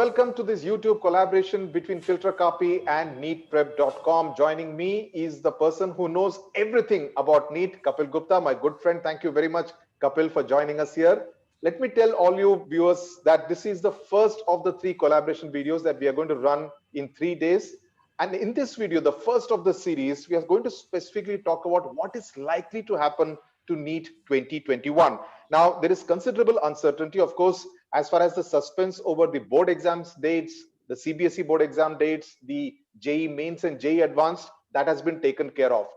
welcome to this YouTube collaboration between FilterCopy and NEETPrep.com. Joining me is the person who knows everything about NEET, Kapil Gupta, my good friend. Thank you very much, Kapil, for joining us here. Let me tell all you viewers that this is the first of the 3 collaboration videos that we are going to run in 3 days. And in this video, the first of the series, we are going to specifically talk about what is likely to happen to NEET 2021. Now, there is considerable uncertainty, of course, as far as the suspense over the board exams dates, the CBSE board exam dates, the JEE mains and JEE advanced, that has been taken care of.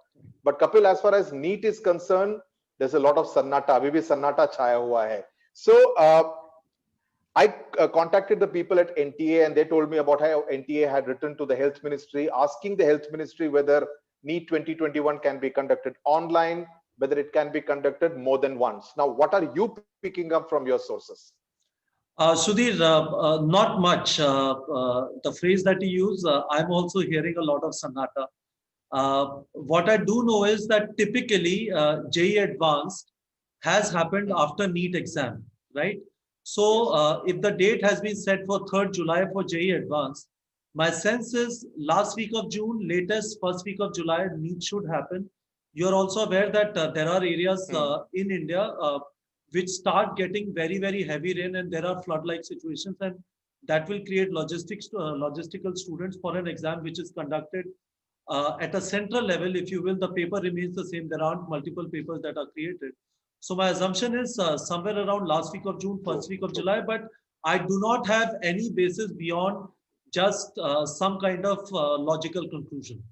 But Kapil, as far as NEET is concerned, there's a lot of sannata, abhi bhi sannata chaya hua hai. So I contacted the people at NTA and they told me about how NTA had written to the health ministry, asking the health ministry whether NEET 2021 can be conducted online, whether it can be conducted more than once. Now, what are you picking up from your sources? Sudhir, not much. The phrase that you use, I'm also hearing a lot of Sanata. What I do know is that typically JEE Advanced has happened after NEET exam, right? So if the date has been set for 3rd July for JEE Advanced, my sense is last week of June, latest first week of July, NEET should happen. You're also aware that there are areas in India which start getting very, very heavy rain and there are flood-like situations, and that will create logistical students for an exam which is conducted at a central level. If you will, the paper remains the same. There aren't multiple papers that are created. So my assumption is somewhere around last week of June, first week of July, but I do not have any basis beyond just some kind of logical conclusion.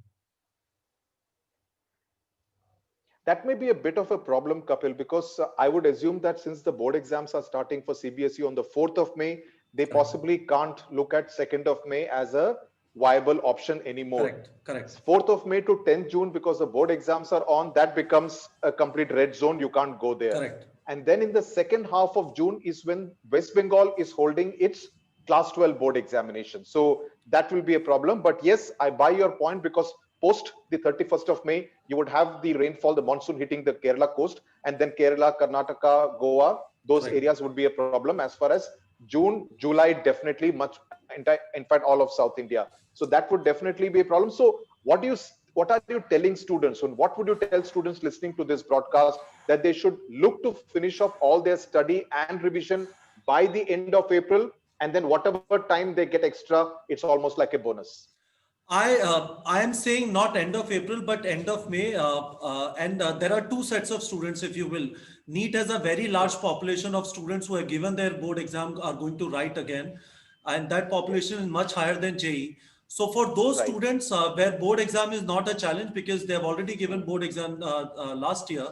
That may be a bit of a problem, Kapil, because I would assume that since the board exams are starting for CBSE on the 4th of May, they possibly can't look at 2nd of May as a viable option anymore. Correct. 4th of May to 10th June, because the board exams are on, that becomes a complete red zone. You can't go there. Correct. And then in the second half of June is when West Bengal is holding its class 12 board examination. So that will be a problem. But yes, I buy your point, because post the 31st of May, you would have the rainfall, the monsoon hitting the Kerala coast, and then Kerala, Karnataka, Goa, those areas would be a problem. As far as June, July, definitely much, in fact, all of South India. So that would definitely be a problem. So what are you telling students, and what would you tell students listening to this broadcast, that they should look to finish off all their study and revision by the end of April, and then whatever time they get extra, it's almost like a bonus? I am saying not end of April, but end of May. And there are 2 sets of students, if you will. NEET has a very large population of students who have given their board exam, are going to write again. And that population is much higher than JEE. So for those students where board exam is not a challenge, because they have already given board exam last year,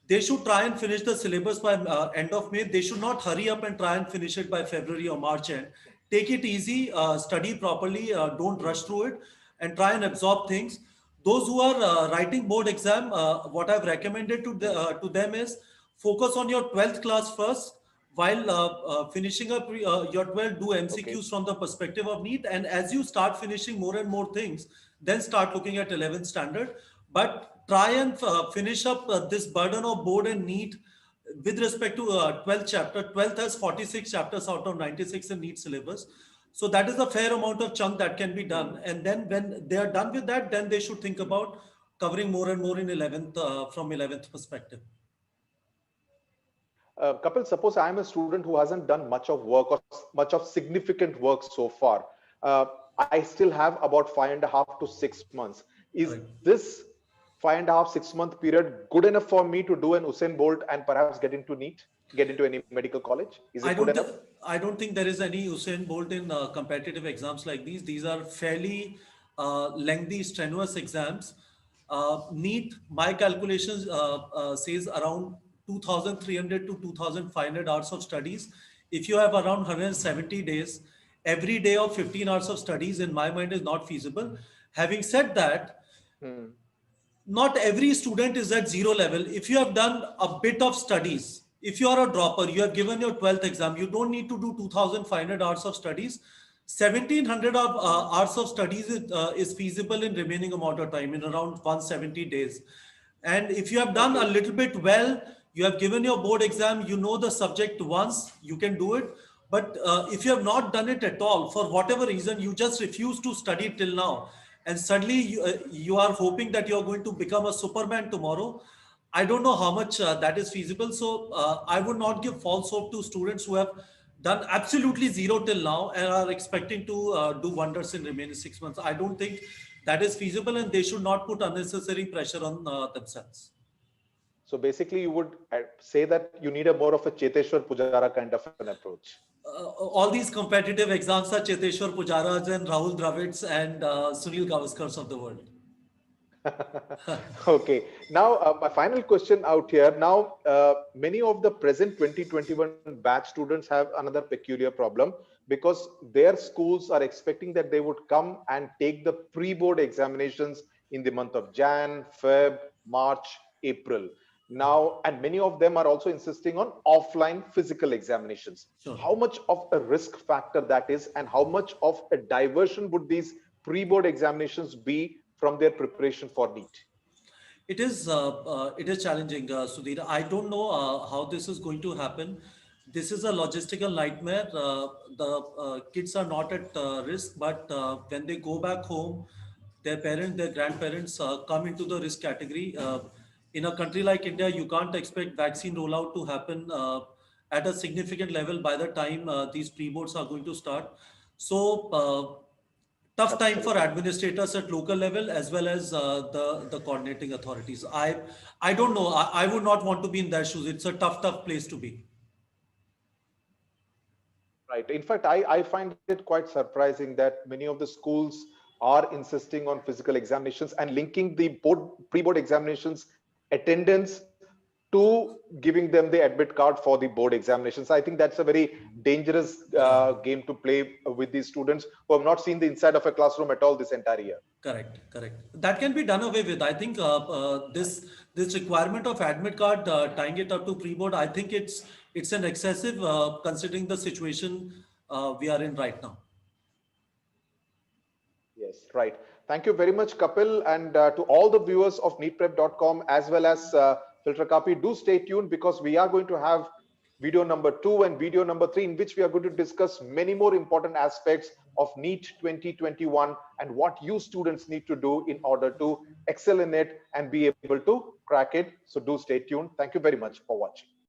they should try and finish the syllabus by end of May. They should not hurry up and try and finish it by February or March end. Take it easy, study properly, don't rush through it, and try and absorb things. Those who are writing board exam, what I've recommended to them is focus on your 12th class first, while finishing up your 12, do MCQs from the perspective of NEET. And as you start finishing more and more things, then start looking at 11th standard. But try and finish up this burden of board and NEET with respect to 12th chapter. 12th has 46 chapters out of 96 in NEET syllabus. So that is a fair amount of chunk that can be done. And then when they are done with that, then they should think about covering more and more in 11th from 11th perspective. Kapil, suppose I am a student who hasn't done much of work or much of significant work so far. I still have about 5.5 to 6 months. Is this 5.5, 6 month period good enough for me to do an Usain Bolt and perhaps get into NEET, get into any medical college? Is it good enough? I don't think there is any Usain Bolt in competitive exams like these. These are fairly lengthy, strenuous exams. NEET, my calculations says around 2,300 to 2,500 hours of studies. If you have around 170 days, every day of 15 hours of studies, in my mind, is not feasible. Having said that, not every student is at zero level. If you have done a bit of studies, if you are a dropper, you have given your 12th exam, you don't need to do 2,500 hours of studies. 1,700 hours of studies is feasible in remaining amount of time, in around 170 days. And if you have done a little bit well, you have given your board exam, you know the subject once, you can do it. But if you have not done it at all, for whatever reason, you just refuse to study till now, and suddenly you are hoping that you are going to become a Superman tomorrow. I don't know how much that is feasible. So I would not give false hope to students who have done absolutely zero till now and are expecting to do wonders in remaining 6 months. I don't think that is feasible, and they should not put unnecessary pressure on themselves. So basically, you would say that you need a more of a Cheteshwar Pujara kind of an approach. All these competitive exams are Cheteshwar Pujaras and Rahul Dravids and Sunil Gavaskars of the world. Okay. Now, my final question out here. Now, many of the present 2021 batch students have another peculiar problem because their schools are expecting that they would come and take the pre-board examinations in the month of Jan, Feb, March, April. Now, and many of them are also insisting on offline physical examinations. Sure. How much of a risk factor that is, and how much of a diversion would these pre-board examinations be from their preparation for NEET? It is challenging, Sudhir. I don't know how this is going to happen. This is a logistical nightmare. The kids are not at risk, but when they go back home, their parents, their grandparents come into the risk category. In a country like India, you can't expect vaccine rollout to happen at a significant level by the time these pre-boards are going to start. So tough time for Absolutely. administrators at local level as well as the coordinating authorities. I don't know. I would not want to be in their shoes. It's a tough place to be. Right. In fact, I find it quite surprising that many of the schools are insisting on physical examinations and linking the pre-board examinations attendance to giving them the admit card for the board examinations. I think that's a very dangerous Yeah. game to play with these students who have not seen the inside of a classroom at all this entire year. Correct. That can be done away with. I think this requirement of admit card tying it up to pre-board. I think it's an excessive considering the situation we are in right now. Yes, right. Thank you very much, Kapil. And to all the viewers of neetprep.com as well as Filter Copy, do stay tuned because we are going to have video number 2 and video number 3 in which we are going to discuss many more important aspects of NEET 2021 and what you students need to do in order to excel in it and be able to crack it. So do stay tuned. Thank you very much for watching.